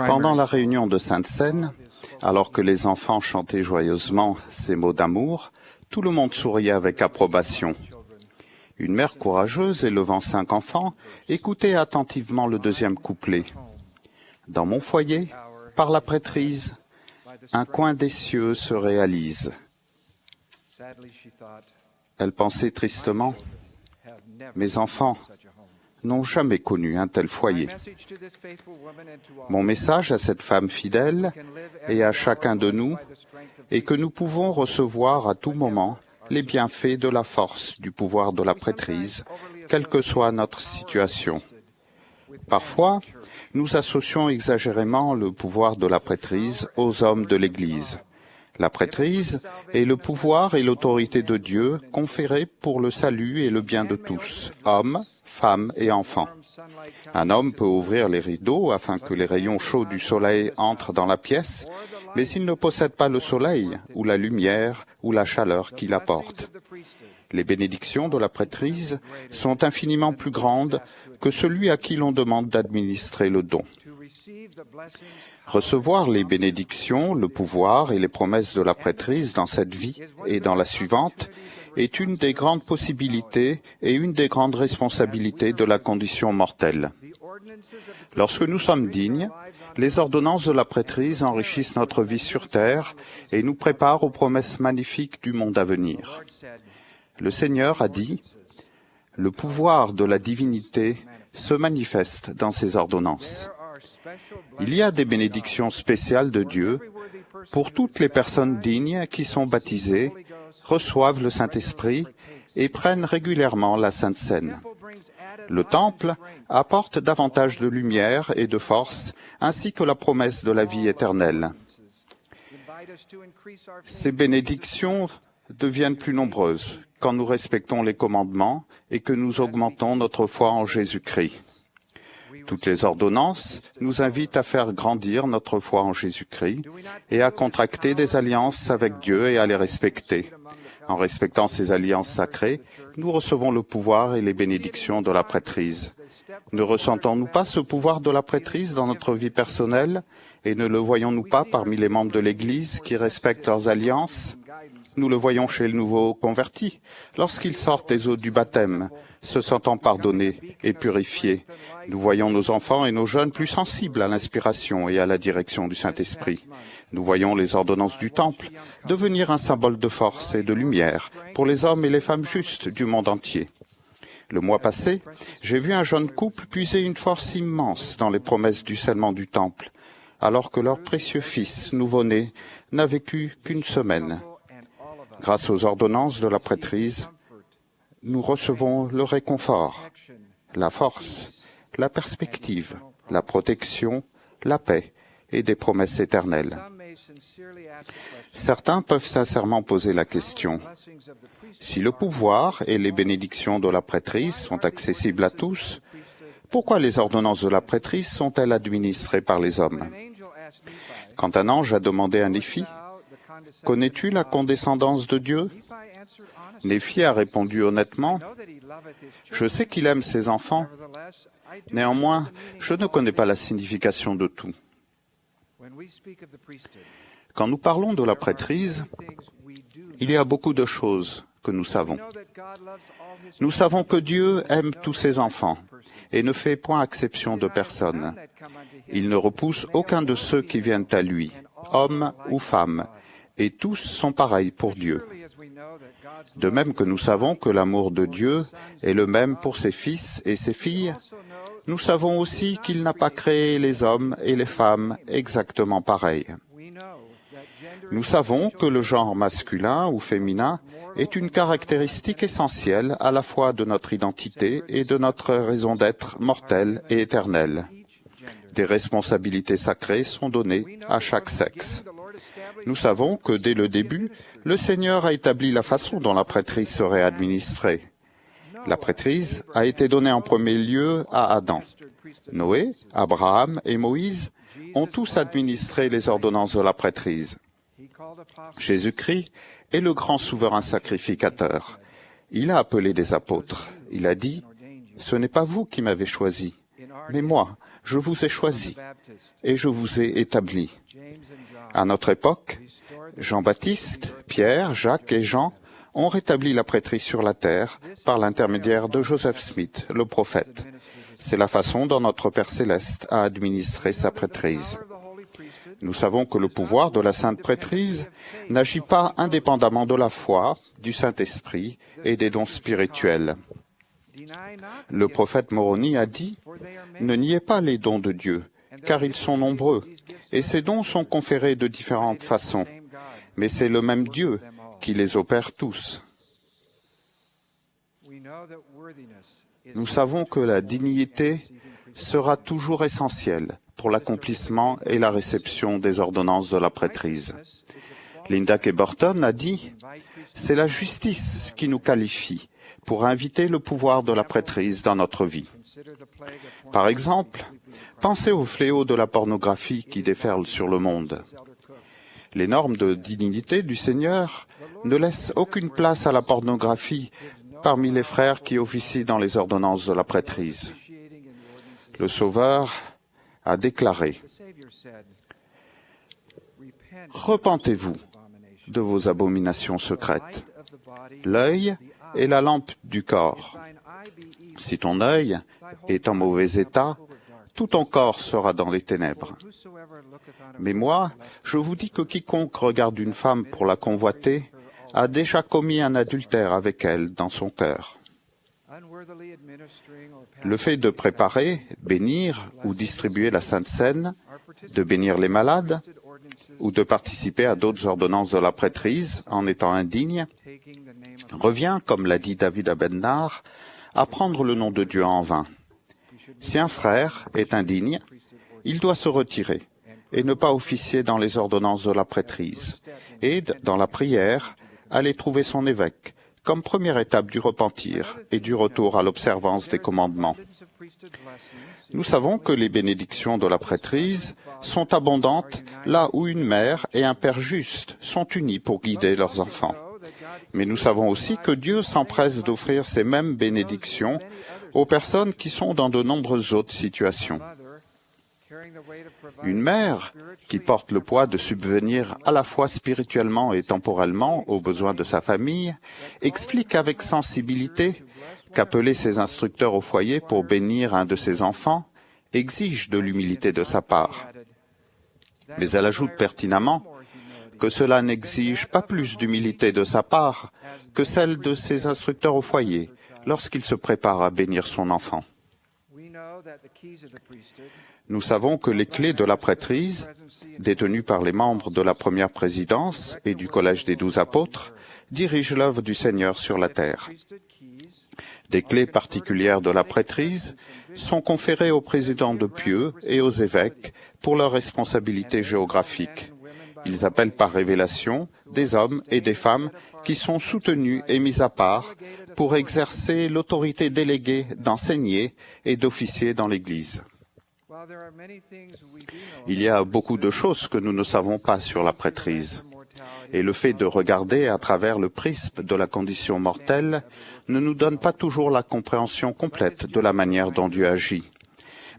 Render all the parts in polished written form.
Pendant la réunion de Sainte-Seine, alors que les enfants chantaient joyeusement ces mots d'amour, tout le monde souriait avec approbation. Une mère courageuse élevant 5 enfants écoutait attentivement le deuxième couplet. Dans mon foyer, par la prêtrise, un coin des cieux se réalise. Elle pensait tristement, mes enfants n'ont jamais connu un tel foyer. Mon message à cette femme fidèle et à chacun de nous est que nous pouvons recevoir à tout moment les bienfaits de la force du pouvoir de la prêtrise, quelle que soit notre situation. Parfois, nous associons exagérément le pouvoir de la prêtrise aux hommes de l'Église. La prêtrise est le pouvoir et l'autorité de Dieu conférés pour le salut et le bien de tous, hommes, femmes et enfants. Un homme peut ouvrir les rideaux afin que les rayons chauds du soleil entrent dans la pièce, mais s'il ne possède pas le soleil, ou la lumière, ou la chaleur qu'il apporte. Les bénédictions de la prêtrise sont infiniment plus grandes que celui à qui l'on demande d'administrer le don. Recevoir les bénédictions, le pouvoir et les promesses de la prêtrise dans cette vie et dans la suivante est une des grandes possibilités et une des grandes responsabilités de la condition mortelle. Lorsque nous sommes dignes, les ordonnances de la prêtrise enrichissent notre vie sur terre et nous préparent aux promesses magnifiques du monde à venir. Le Seigneur a dit, « Le pouvoir de la divinité se manifeste dans ces ordonnances. » Il y a des bénédictions spéciales de Dieu pour toutes les personnes dignes qui sont baptisées, reçoivent le Saint-Esprit et prennent régulièrement la Sainte Seine. Le Temple apporte davantage de lumière et de force, ainsi que la promesse de la vie éternelle. Ces bénédictions deviennent plus nombreuses quand nous respectons les commandements et que nous augmentons notre foi en Jésus-Christ. Toutes les ordonnances nous invitent à faire grandir notre foi en Jésus-Christ et à contracter des alliances avec Dieu et à les respecter. En respectant ces alliances sacrées, nous recevons le pouvoir et les bénédictions de la prêtrise. Ne ressentons-nous pas ce pouvoir de la prêtrise dans notre vie personnelle et ne le voyons-nous pas parmi les membres de l'Église qui respectent leurs alliances? Nous le voyons chez les nouveaux convertis, lorsqu'ils sortent des eaux du baptême, se sentant pardonnés et purifiés. Nous voyons nos enfants et nos jeunes plus sensibles à l'inspiration et à la direction du Saint-Esprit. Nous voyons les ordonnances du Temple devenir un symbole de force et de lumière pour les hommes et les femmes justes du monde entier. Le mois passé, j'ai vu un jeune couple puiser une force immense dans les promesses du scellement du Temple, alors que leur précieux fils nouveau-né n'a vécu qu'une semaine. Grâce aux ordonnances de la prêtrise, nous recevons le réconfort, la force, la perspective, la protection, la paix et des promesses éternelles. Certains peuvent sincèrement poser la question, si le pouvoir et les bénédictions de la prêtrise sont accessibles à tous, pourquoi les ordonnances de la prêtrise sont-elles administrées par les hommes? Quand un ange a demandé à Néphi, « Connais-tu la condescendance de Dieu ?» Néphi a répondu honnêtement, « Je sais qu'il aime ses enfants, néanmoins, je ne connais pas la signification de tout. » Quand nous parlons de la prêtrise, il y a beaucoup de choses que nous savons. Nous savons que Dieu aime tous ses enfants et ne fait point exception de personne. Il ne repousse aucun de ceux qui viennent à lui, hommes ou femmes, et tous sont pareils pour Dieu. De même que nous savons que l'amour de Dieu est le même pour ses fils et ses filles, nous savons aussi qu'il n'a pas créé les hommes et les femmes exactement pareils. Nous savons que le genre masculin ou féminin est une caractéristique essentielle à la fois de notre identité et de notre raison d'être mortelle et éternelle. Des responsabilités sacrées sont données à chaque sexe. Nous savons que dès le début, le Seigneur a établi la façon dont la prêtrise serait administrée. La prêtrise a été donnée en premier lieu à Adam. Noé, Abraham et Moïse ont tous administré les ordonnances de la prêtrise. Jésus-Christ est le grand souverain sacrificateur. Il a appelé des apôtres. Il a dit, « Ce n'est pas vous qui m'avez choisi, Mais moi, je vous ai choisi et je vous ai établi. À notre époque, Jean-Baptiste, Pierre, Jacques et Jean ont rétabli la prêtrise sur la terre par l'intermédiaire de Joseph Smith, le prophète. C'est la façon dont notre Père céleste a administré sa prêtrise. Nous savons que le pouvoir de la sainte prêtrise n'agit pas indépendamment de la foi, du Saint-Esprit et des dons spirituels. Le prophète Moroni a dit « Ne niez pas les dons de Dieu, car ils sont nombreux, et ces dons sont conférés de différentes façons, mais c'est le même Dieu qui les opère tous. » Nous savons que la dignité sera toujours essentielle pour l'accomplissement et la réception des ordonnances de la prêtrise. Linda K. Burton a dit « C'est la justice qui nous qualifie pour inviter le pouvoir de la prêtrise dans notre vie. » Par exemple, pensez au fléau de la pornographie qui déferle sur le monde. Les normes de dignité du Seigneur ne laissent aucune place à la pornographie parmi les frères qui officient dans les ordonnances de la prêtrise. Le Sauveur a déclaré « Repentez-vous de vos abominations secrètes. L'œil est la lampe du corps. Si ton œil est en mauvais état, tout ton corps sera dans les ténèbres. Mais moi, je vous dis que quiconque regarde une femme pour la convoiter a déjà commis un adultère avec elle dans son cœur. » Le fait de préparer, bénir ou distribuer la Sainte Seine, de bénir les malades, ou de participer à d'autres ordonnances de la prêtrise en étant indigne, revient, comme l'a dit David Abednar, à prendre le nom de Dieu en vain. Si un frère est indigne, il doit se retirer et ne pas officier dans les ordonnances de la prêtrise, et, dans la prière, aller trouver son évêque, comme première étape du repentir et du retour à l'observance des commandements. Nous savons que les bénédictions de la prêtrise sont abondantes là où une mère et un père juste sont unis pour guider leurs enfants. Mais nous savons aussi que Dieu s'empresse d'offrir ces mêmes bénédictions aux personnes qui sont dans de nombreuses autres situations. Une mère qui porte le poids de subvenir à la fois spirituellement et temporellement aux besoins de sa famille explique avec sensibilité qu'appeler ses instructeurs au foyer pour bénir un de ses enfants exige de l'humilité de sa part. Mais elle ajoute pertinemment que cela n'exige pas plus d'humilité de sa part que celle de ses instructeurs au foyer lorsqu'il se prépare à bénir son enfant. Nous savons que les clés de la prêtrise, détenues par les membres de la première présidence et du Collège des 12 apôtres, dirigent l'œuvre du Seigneur sur la terre. Des clés particulières de la prêtrise sont conférées aux présidents de pieux et aux évêques pour leurs responsabilités géographiques. Ils appellent par révélation des hommes et des femmes qui sont soutenus et mis à part pour exercer l'autorité déléguée d'enseigner et d'officier dans l'Église. Il y a beaucoup de choses que nous ne savons pas sur la prêtrise, et le fait de regarder à travers le prisme de la condition mortelle ne nous donne pas toujours la compréhension complète de la manière dont Dieu agit.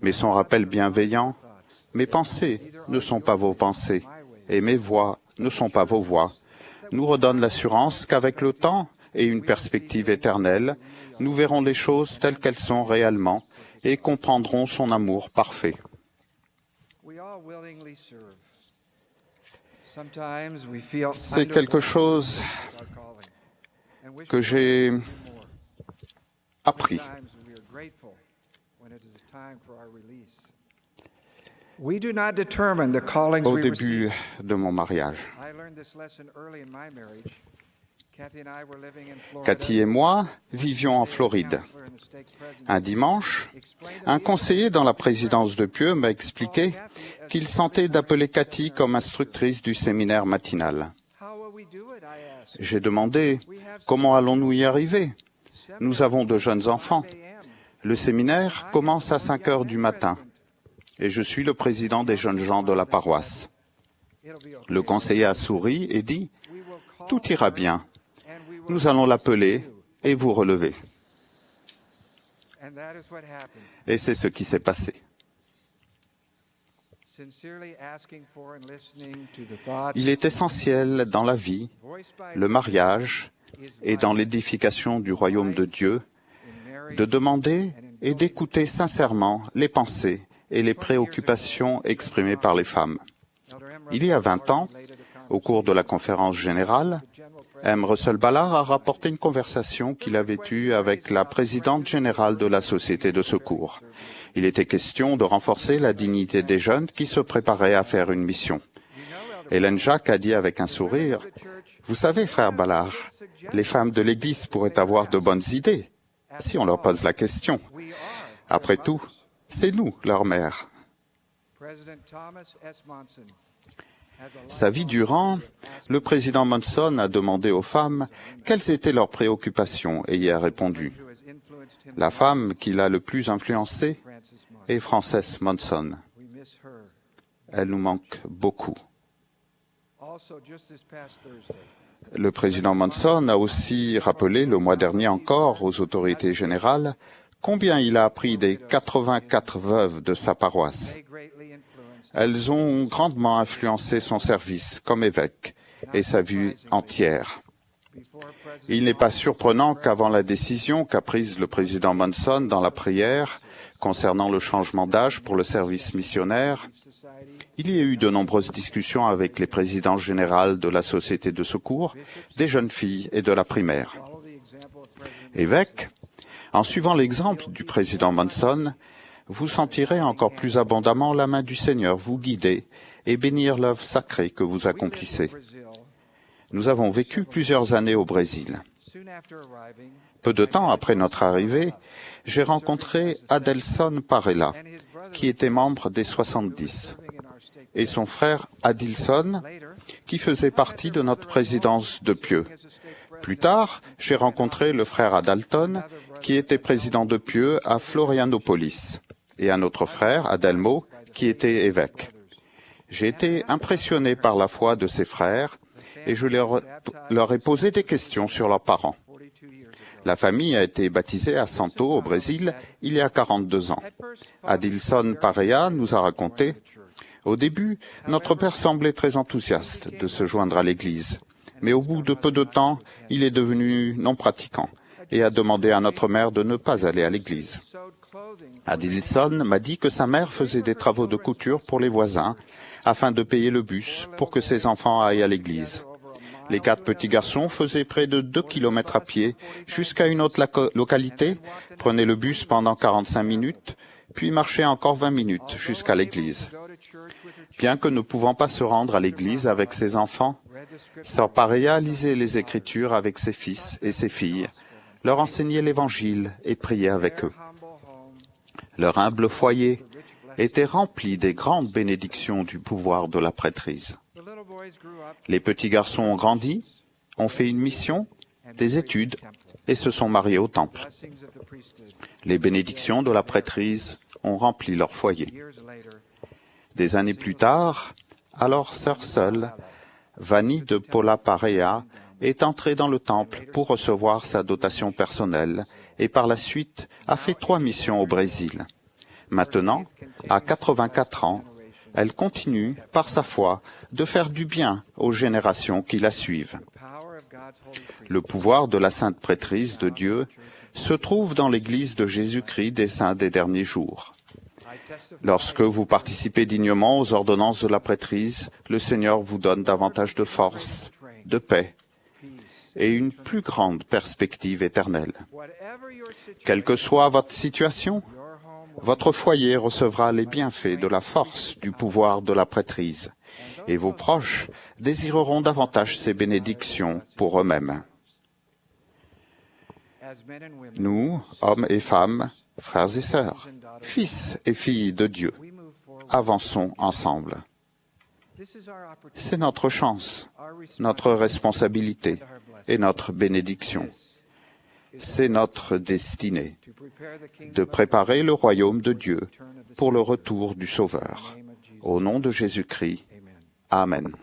Mais son rappel bienveillant, « Mes pensées ne sont pas vos pensées, et mes voix ne sont pas vos voix », nous redonne l'assurance qu'avec le temps et une perspective éternelle, nous verrons les choses telles qu'elles sont réellement et comprendrons son amour parfait. C'est quelque chose que j'ai appris. Au début de mon mariage. Cathy et moi vivions en Floride. Un dimanche, un conseiller dans la présidence de Pieux m'a expliqué qu'il sentait d'appeler Cathy comme instructrice du séminaire matinal. J'ai demandé « Comment allons-nous y arriver ? Nous avons de jeunes enfants. Le séminaire commence à 5 heures du matin et je suis le président des jeunes gens de la paroisse. » Le conseiller a souri et dit « Tout ira bien. Nous allons l'appeler et vous relever. » Et c'est ce qui s'est passé. Il est essentiel dans la vie, le mariage et dans l'édification du royaume de Dieu de demander et d'écouter sincèrement les pensées et les préoccupations exprimées par les femmes. Il y a 20 ans, au cours de la conférence générale, M. Russell Ballard a rapporté une conversation qu'il avait eue avec la présidente générale de la Société de secours. Il était question de renforcer la dignité des jeunes qui se préparaient à faire une mission. Hélène Jacques a dit avec un sourire, « Vous savez, frère Ballard, les femmes de l'Église pourraient avoir de bonnes idées, si on leur pose la question. Après tout, c'est nous, leur mère. » Sa vie durant, le président Monson a demandé aux femmes quelles étaient leurs préoccupations et y a répondu. La femme qui l'a le plus influencée est Frances Monson. Elle nous manque beaucoup. Le président Monson a aussi rappelé le mois dernier encore aux autorités générales combien il a appris des 84 veuves de sa paroisse. Elles ont grandement influencé son service comme évêque et sa vie entière. Il n'est pas surprenant qu'avant la décision qu'a prise le président Monson dans la prière concernant le changement d'âge pour le service missionnaire, il y ait eu de nombreuses discussions avec les présidents généraux de la Société de secours, des jeunes filles et de la primaire. Évêque, en suivant l'exemple du président Monson, vous sentirez encore plus abondamment la main du Seigneur vous guider et bénir l'œuvre sacrée que vous accomplissez. Nous avons vécu plusieurs années au Brésil. Peu de temps après notre arrivée, j'ai rencontré Adelson Parella, qui était membre des 70, et son frère Adilson, qui faisait partie de notre présidence de Pieux. Plus tard, j'ai rencontré le frère Adalton, qui était président de Pieux à Florianopolis, et un autre frère, Adelmo, qui était évêque. J'ai été impressionné par la foi de ces frères et je leur ai posé des questions sur leurs parents. La famille a été baptisée à Santo, au Brésil, il y a 42 ans. Adilson Parella nous a raconté « Au début, notre père semblait très enthousiaste de se joindre à l'Église, mais au bout de peu de temps, il est devenu non pratiquant et a demandé à notre mère de ne pas aller à l'Église. Adilson m'a dit que sa mère faisait des travaux de couture pour les voisins afin de payer le bus pour que ses enfants aillent à l'église. Les 4 petits garçons faisaient près de 2 kilomètres à pied jusqu'à une autre localité, prenaient le bus pendant 45 minutes, puis marchaient encore 20 minutes jusqu'à l'église. Bien que ne pouvant pas se rendre à l'église avec ses enfants, Sœur Parella lisait les Écritures avec ses fils et ses filles, leur enseignait l'Évangile et priait avec eux. Leur humble foyer était rempli des grandes bénédictions du pouvoir de la prêtrise. Les petits garçons ont grandi, ont fait une mission, des études et se sont mariés au temple. Les bénédictions de la prêtrise ont rempli leur foyer. Des années plus tard, alors sœur seule, Vanni de Paula Parella est entrée dans le temple pour recevoir sa dotation personnelle et par la suite a fait 3 missions au Brésil. Maintenant, à 84 ans, elle continue, par sa foi, de faire du bien aux générations qui la suivent. Le pouvoir de la sainte prêtrise de Dieu se trouve dans l'Église de Jésus-Christ des saints des derniers jours. Lorsque vous participez dignement aux ordonnances de la prêtrise, le Seigneur vous donne davantage de force, de paix et une plus grande perspective éternelle. Quelle que soit votre situation, votre foyer recevra les bienfaits de la force du pouvoir de la prêtrise, et vos proches désireront davantage ces bénédictions pour eux-mêmes. Nous, hommes et femmes, frères et sœurs, fils et filles de Dieu, avançons ensemble. C'est notre chance, notre responsabilité et notre bénédiction. C'est notre destinée de préparer le royaume de Dieu pour le retour du Sauveur. Au nom de Jésus-Christ, Amen.